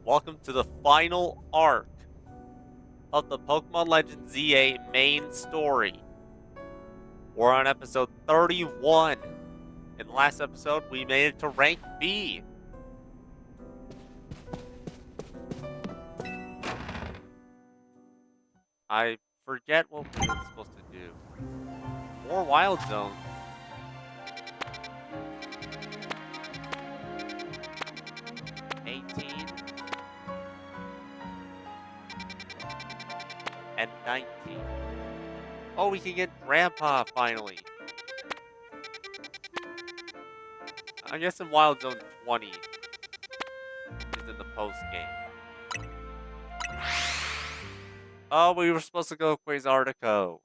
welcome to the final arc of the Pokemon Legends ZA main story. We're on episode 31. In the last episode, we made it to rank B. I forget what we were supposed to do. More Wild Zones. 18 and 19. Oh, we can get Grandpa finally. I guess in Wild Zone 20 is in the post game. Oh, we were supposed to go Quasartico.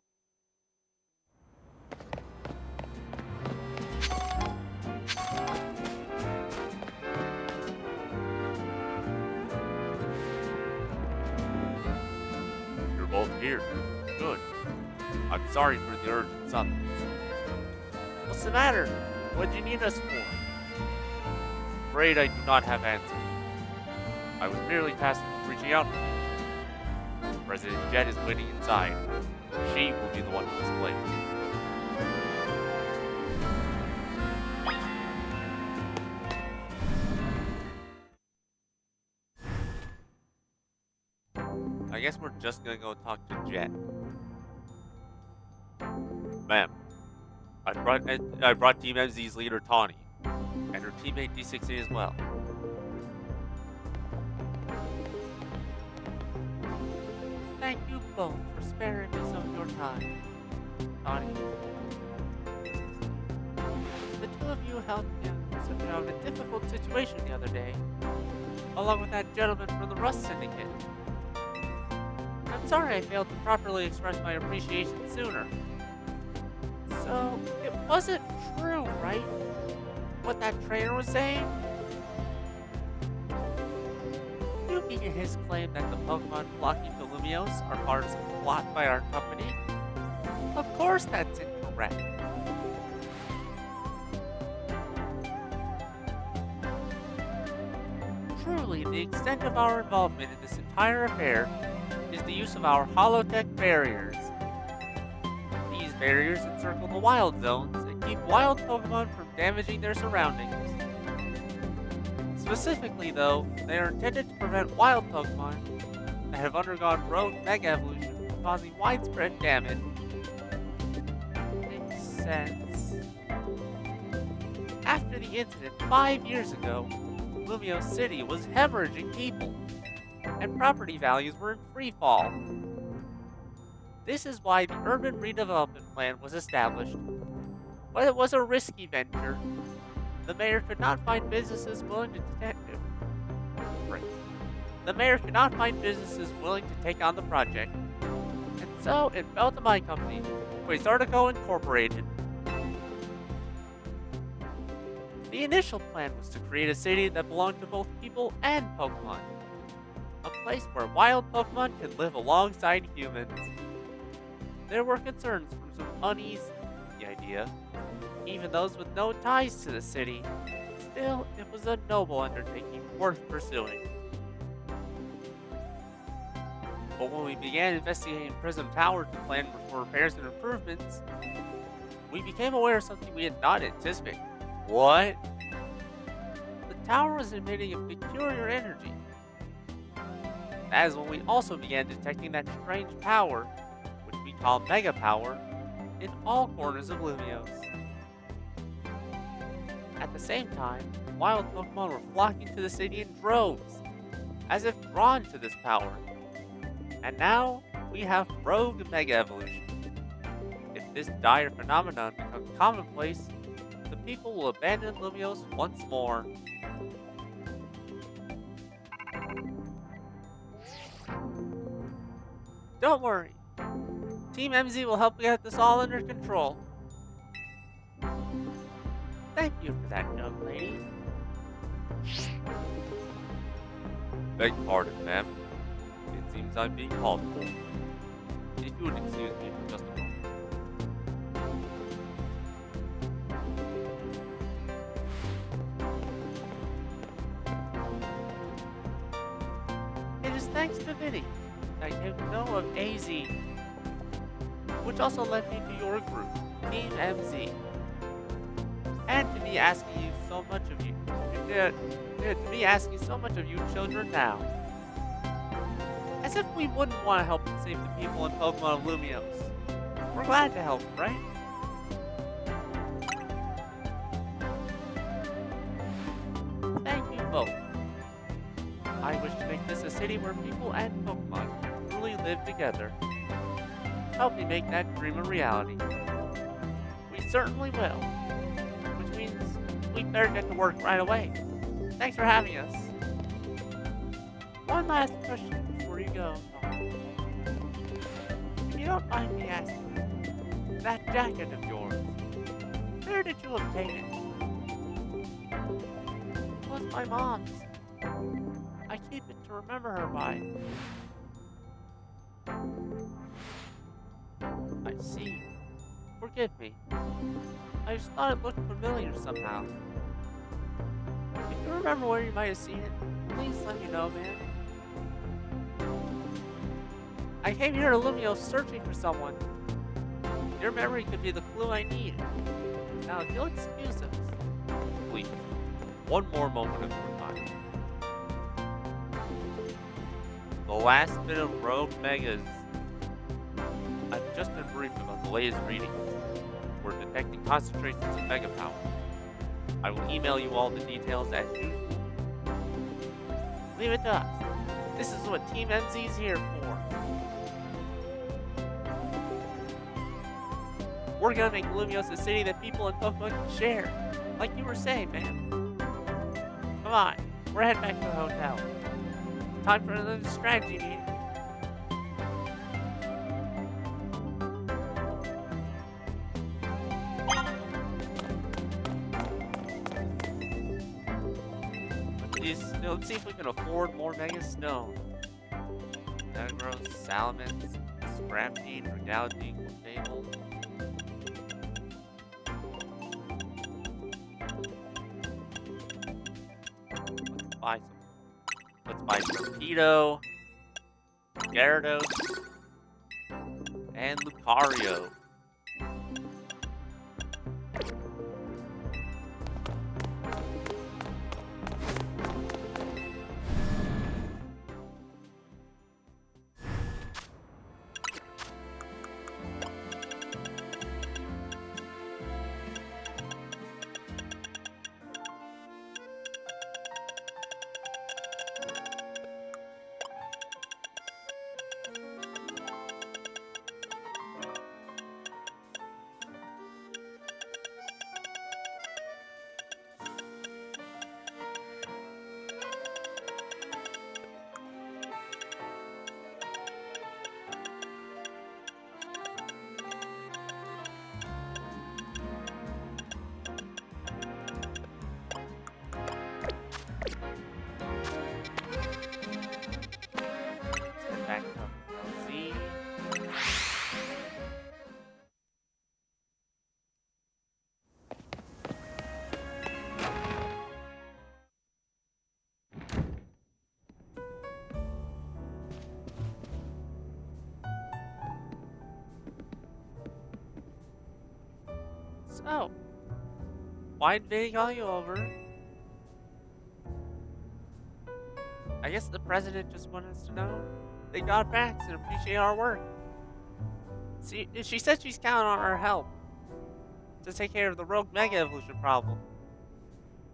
You're both here. Good. I'm sorry for the urgent summons. What's the matter? What do you need us for? Afraid I do not have answers. I was merely tasked with reaching out to you. President Jet is waiting inside. She will be the one to explain. I guess we're just gonna go talk to Jet. Ma'am, I brought Team MZ's leader Tawny, and her teammate D16 as well. Thank you both for sparing me some of your time. Tawny. The two of you helped me out of a difficult situation the other day, along with that gentleman from the Rust Syndicate. I'm sorry I failed to properly express my appreciation sooner. So, it wasn't true, right? What that trainer was saying? You mean his claim that the Pokemon flocking to Lumiose are part of some plot by our company? Of course that's incorrect. Truly, the extent of our involvement in this entire affair is the use of our holotech barriers. These barriers encircle the wild zones and keep wild Pokemon from damaging their surroundings. Specifically, though, they are intended to prevent wild Pokemon that have undergone Rogue Mega Evolution from causing widespread damage. Makes sense. After the incident 5 years ago, Lumiose City was hemorrhaging people, and property values were in free fall. This is why the urban redevelopment plan was established. While it was a risky venture, the mayor could not find businesses willing to take on the project, and so it fell to my company, Quasartico Incorporated. The initial plan was to create a city that belonged to both people and Pokemon, a place where wild Pokemon could live alongside humans. There were concerns from some uneasy with the idea, even those with no ties to the city. Still, it was a noble undertaking worth pursuing. But when we began investigating Prism Tower to plan for repairs and improvements, we became aware of something we had not anticipated. What? The tower was emitting a peculiar energy. That is when we also began detecting that strange power, which we call Mega Power, in all corners of Lumiose. At the same time, wild Pokemon were flocking to the city in droves, as if drawn to this power. And now, we have Rogue Mega Evolution. If this dire phenomenon becomes commonplace, the people will abandon Lumiose once more. Don't worry. Team MZ will help get this all under control. Thank you for that, young lady. Beg pardon, ma'am. It seems I'm being called for. If you would excuse me for just a moment. it is thanks to Vinny that I came to know of AZ, which also led me to your group, Team MZ. And to me asking you so much of you. To me asking so much of you children now. As if we wouldn't want to help save the people in Pokemon of Lumiose. We're glad to help, right? Thank you both. I wish to make this a city where people and Pokemon can truly live together. Help me make that dream a reality. We certainly will. Which means we better get to work right away. Thanks for having us. One last question before you go. If you don't mind me asking, that jacket of yours, where did you obtain it? It was my mom's. I keep it to remember her by. I see. Forgive me. I just thought it looked familiar somehow. If you remember where you might have seen it, please let me know, man. I came here to Lumiose searching for someone. Your memory could be the clue I need. Now, if you'll excuse us, please, one more moment of your time. The last bit of Rogue Megas. I've just been briefed about the latest readings. We're detecting concentrations of Mega Power. I will email you all the details as usual. Leave it to us. This is what Team MZ is here for. We're gonna make Lumiose a city that people in Pokemon can share. Like you were saying, man. Come on, we're heading back to the hotel. Time for another strategy meeting. Let's see if we can afford more Mega Snow. Metagross, Salamence, Scrapney, Regality, Clefable. Let's buy Torpedo, Gyarados, and Lucario. So, why'd Vinny call you over? I guess the president just wanted us to know they got backs and appreciate our work. See, she said she's counting on our help to take care of the Rogue Mega Evolution problem.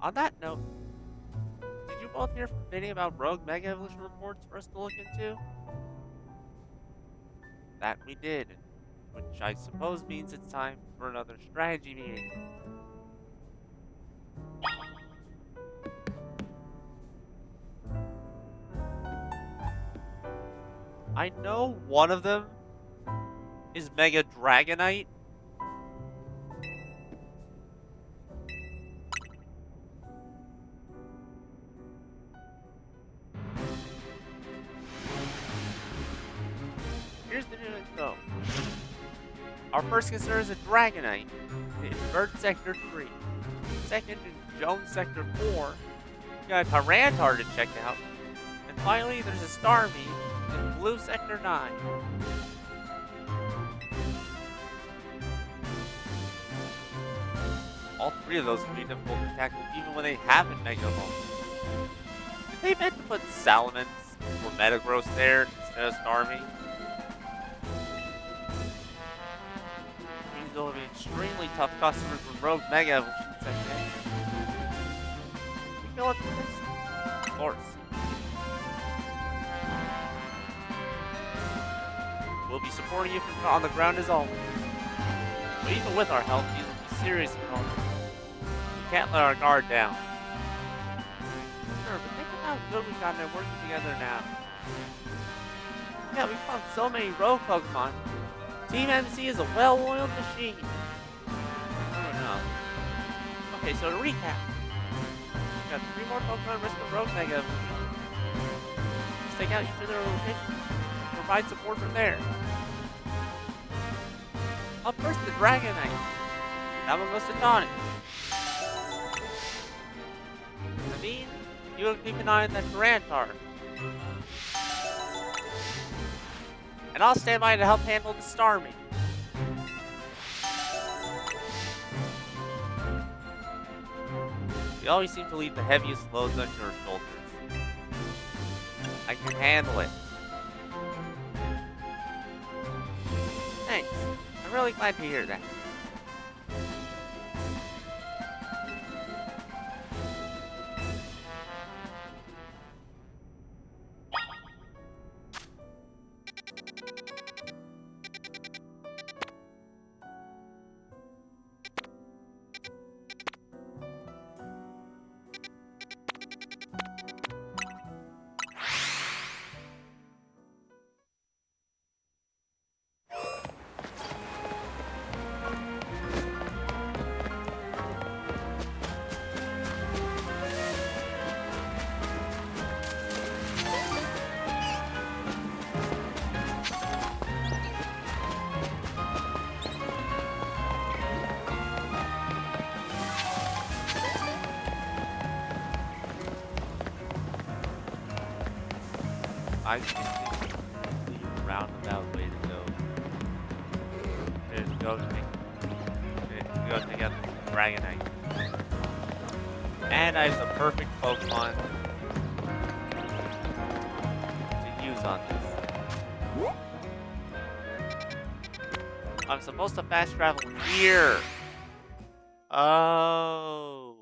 On that note, did you both hear from Vinny about Rogue Mega Evolution reports for us to look into? That we did, which I suppose means it's time for another strategy meeting. I know one of them is Mega Dragonite. Here's the new info. Our first concern is a Dragonite in Bird Sector 3. Second, in Jones Sector 4, we got a Tyranitar to check out. And Finally, there's a Starmie in Blue Sector 9. All three of those can be difficult to tackle even when they haven't Mega Evolved. Did they meant to put Salamence or Metagross there instead of Starmie? These will be extremely tough customers with Rogue Mega Evolution sets in. You feel it for this? Of course. We'll be supporting you from on the ground as always. But even with our help, these will be serious opponents. We can't let our guard down. Sure, but think of how good we've gotten at working together now. Yeah, we've found so many rogue Pokemon. Team MC is a well-oiled machine. Oh no. Okay, so to recap. We got 3 more Pokemon risk of Rogue Mega Evolution. Let's take out each of their locations. Provide support from there. Up first, the Dragonite. That one goes to Tonic. Naveen, you will keep an eye on that Tyranitar. And I'll stand by to help handle the Starmie. You always seem to leave the heaviest loads on your shoulders. I can handle it. Thanks. I'm really glad to hear that. I think this is the roundabout way to go. Go take out the Dragonite. And I have the perfect Pokemon to use on this. I'm supposed to fast travel here. Oh.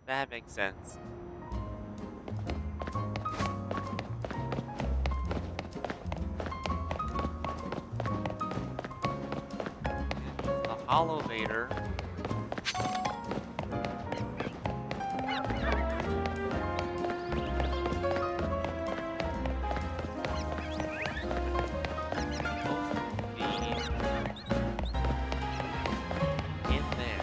That makes sense. Elevator. In there.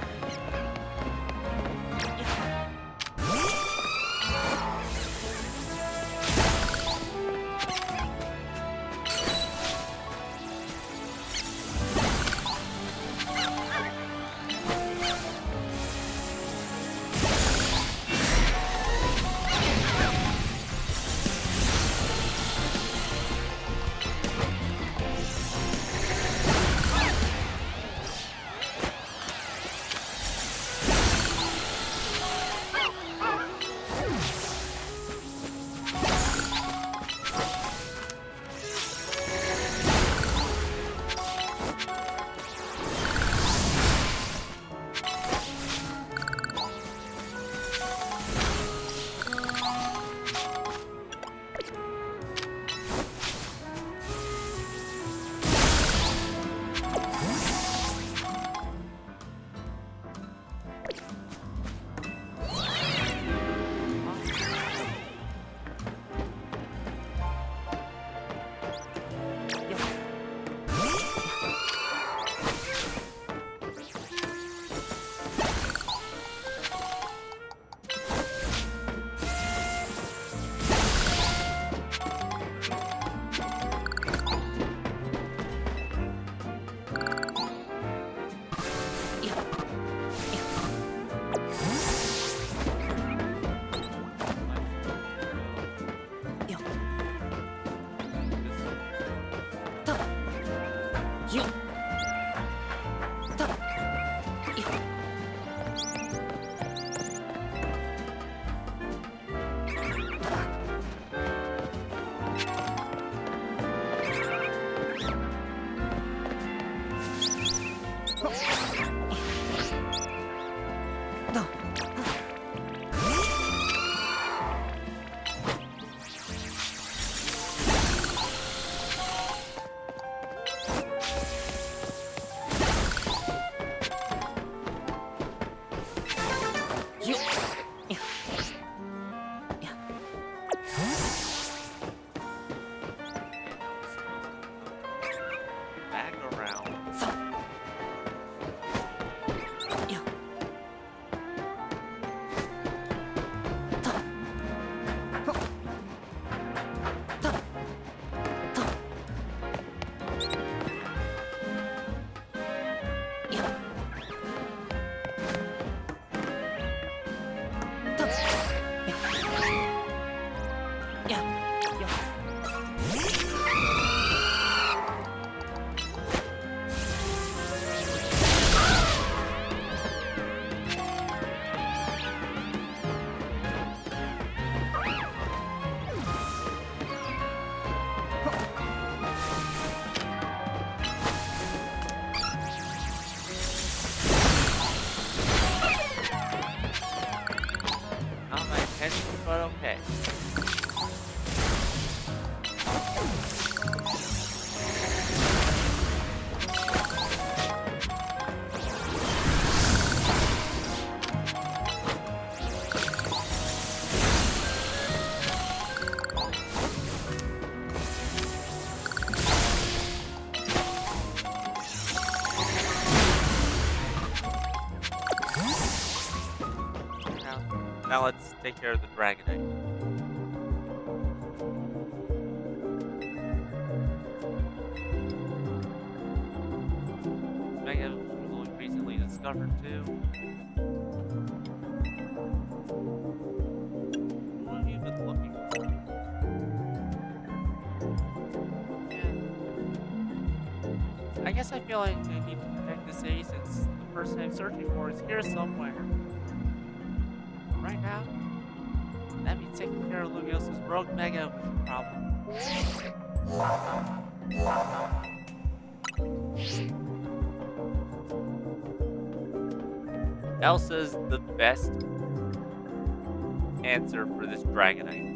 but okay. Now let's take care of the Dragonite. Mega was only recently discovered too. Who have you been looking for? Yeah. I guess I feel like I need to protect this city since the person I'm searching for is here somewhere. Right now, that means taking care of Lumiose's Rogue Mega problem. Elsa's the best answer for this Dragonite.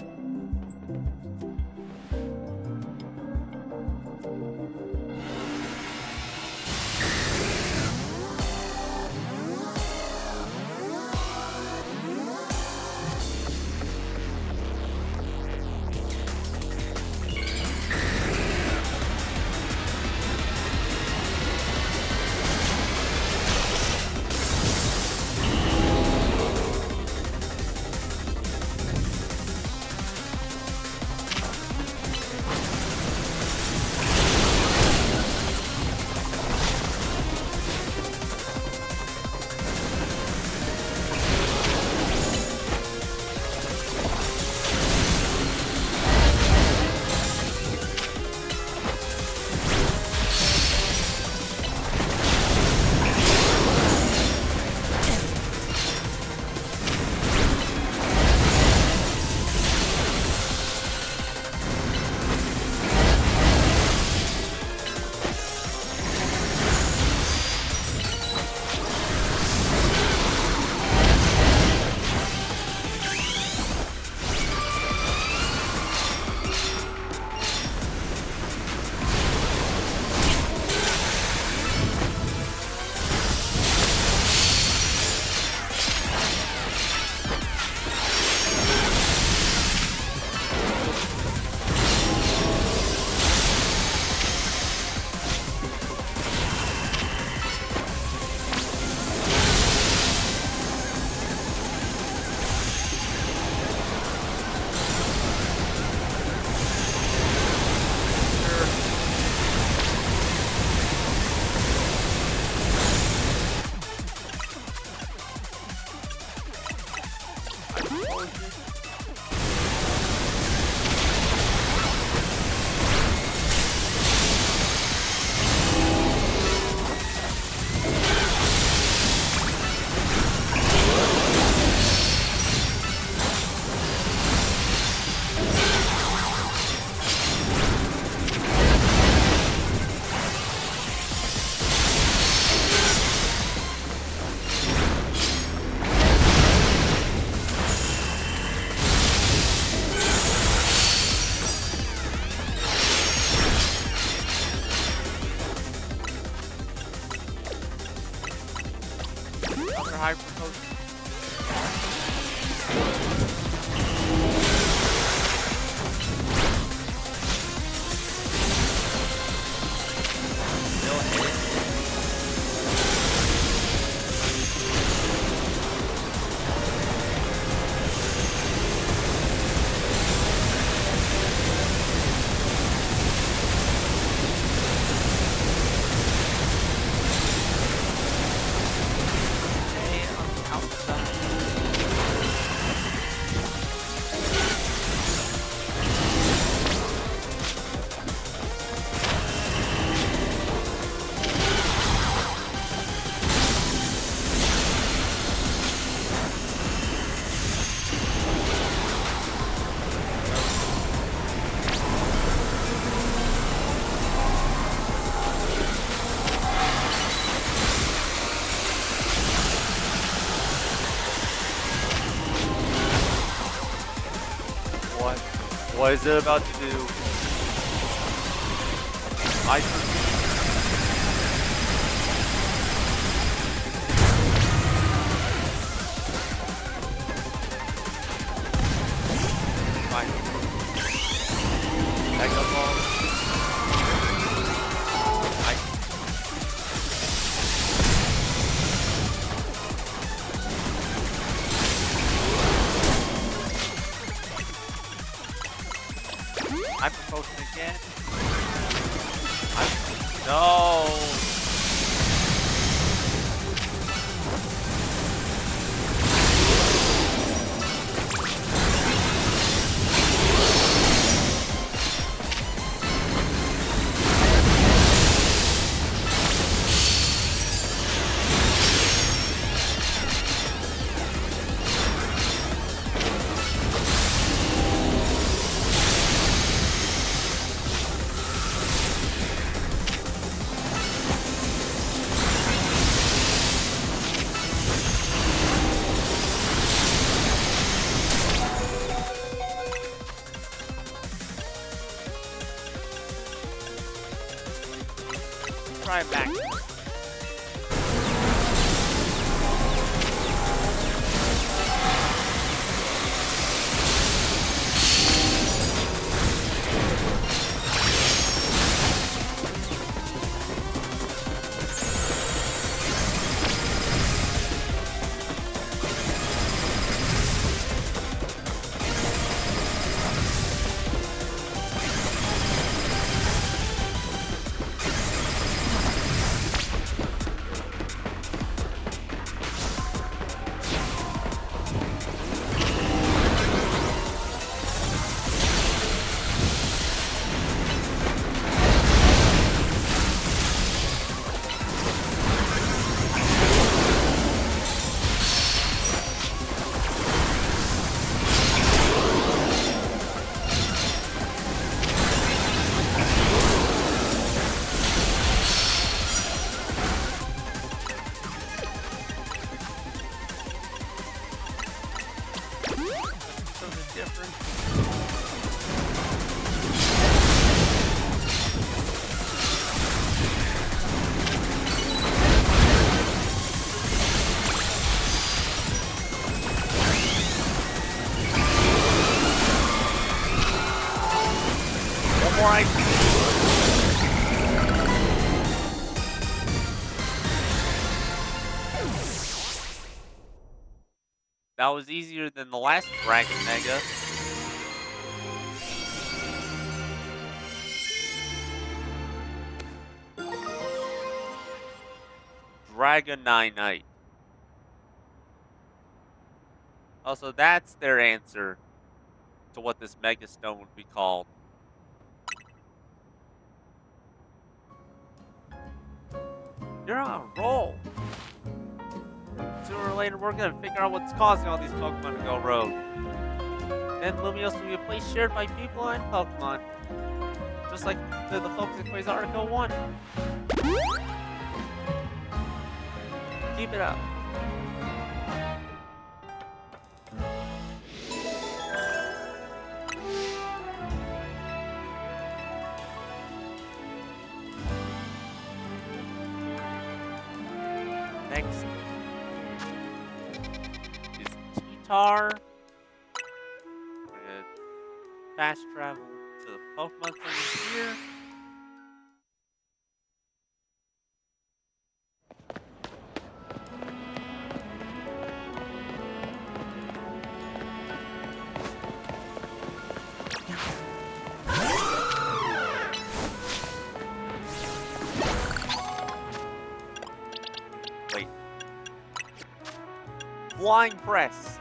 What? What is it about to do? I fine. Mega ball. I'm proposing again. No. Try it back. Right. That was easier than the last Dragon Mega. Dragonite. Also, that's their answer to what this Mega Stone would be called. You're on a roll. Sooner or later, we're gonna figure out what's causing all these Pokemon to go rogue. Then Lumiose will be a place shared by people and Pokemon. Just like the folks in Quiz Article 1. Keep it up. Next is T-Tar. We're gonna fast travel to the Pokemon Center here. Wait. Flying Press.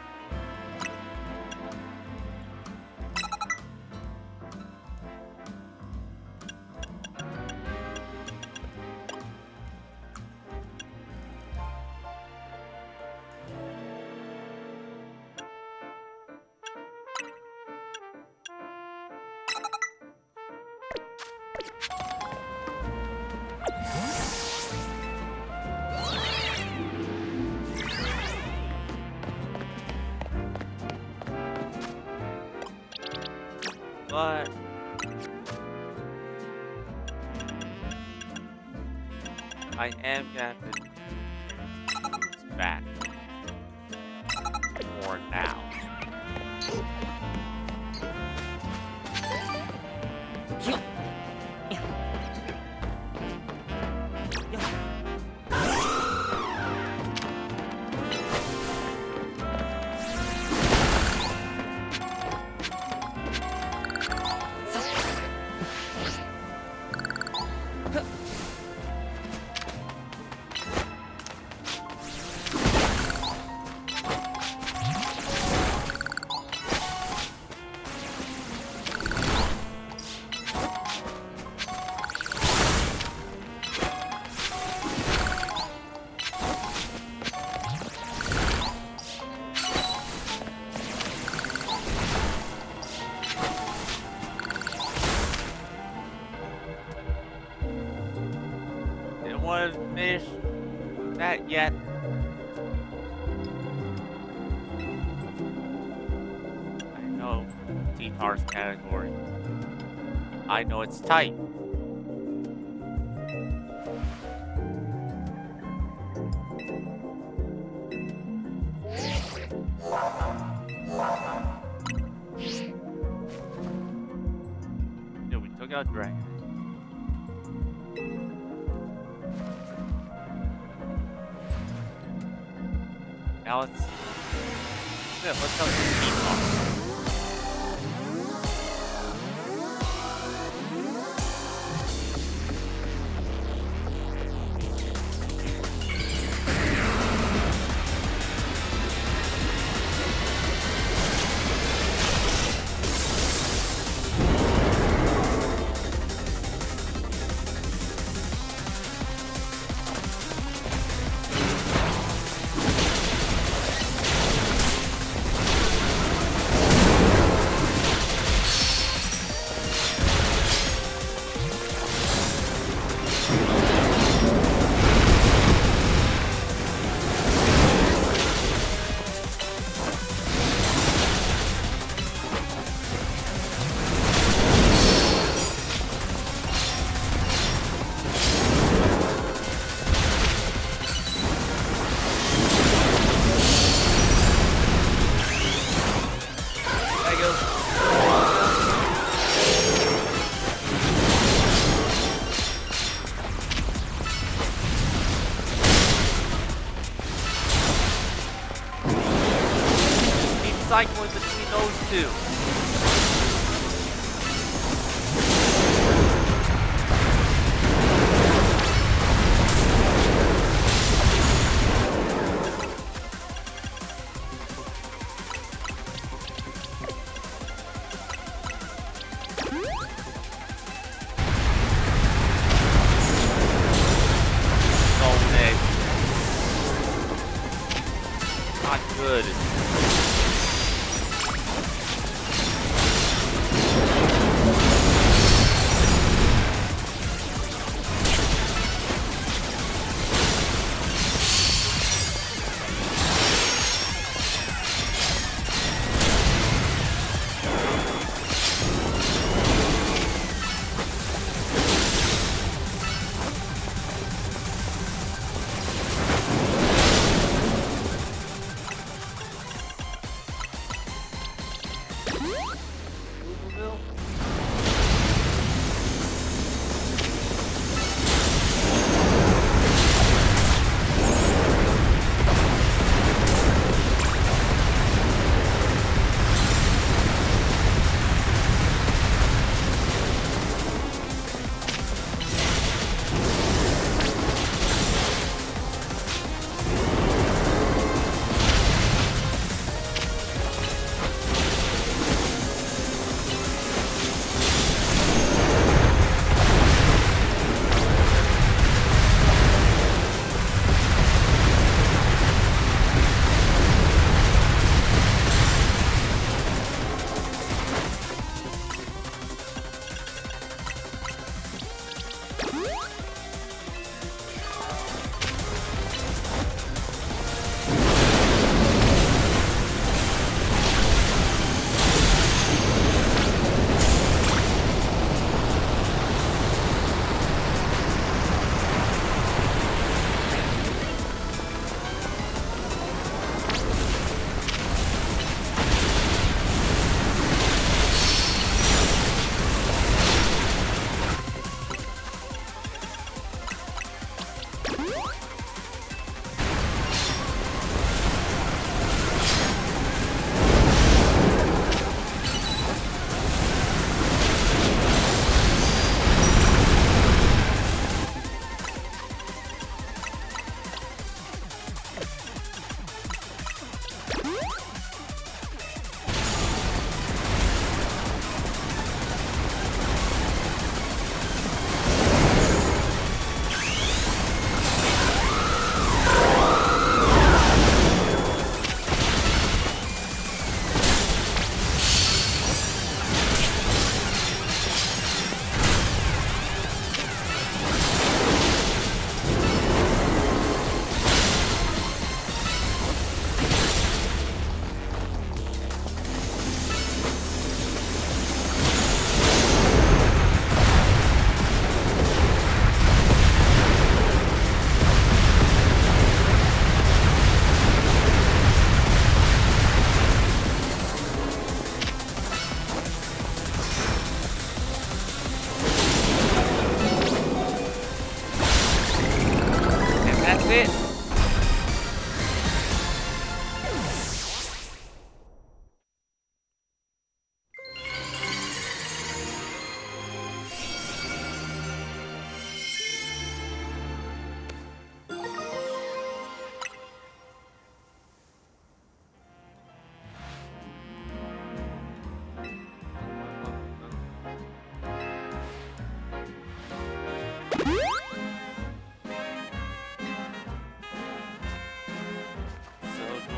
but I am gonna have to move this back for now. Didn't want to finish that yet. I know T-Tar's category. I know it's tight. Yeah, we took out Dragon. Now let's go to T-Tar. Cycling between those two. Oh, Nick. Not good.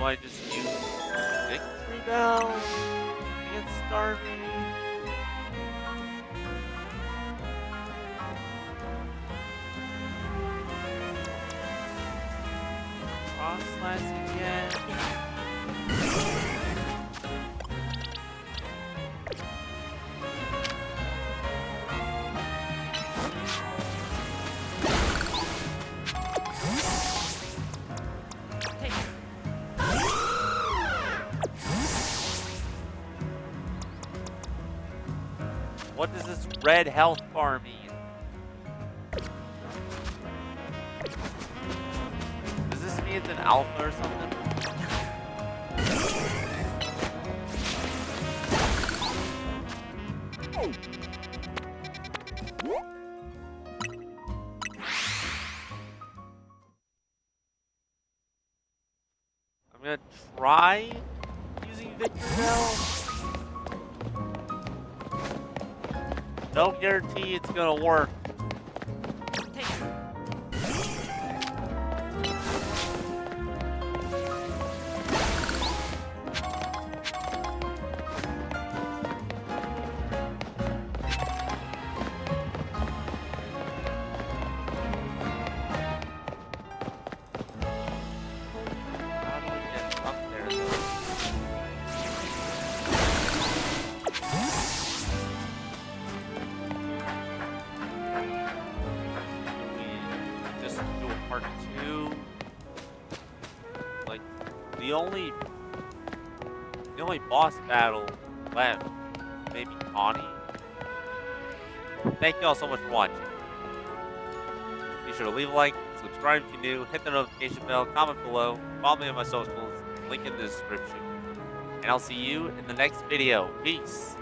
do I just use Victory Bell against Starmie? Cross slash again. What does this red health bar mean? Does this mean it's an alpha or something? I'm gonna try using Victory Bell. No guarantee it's gonna work. How do I get up there though? Just do a part 2. Like the only boss battle left, maybe Connie. Thank you all so much for watching. Be sure to leave a like, subscribe if you're new, hit the notification bell, comment below, follow me on my socials, link in the description. And I'll see you in the next video. Peace.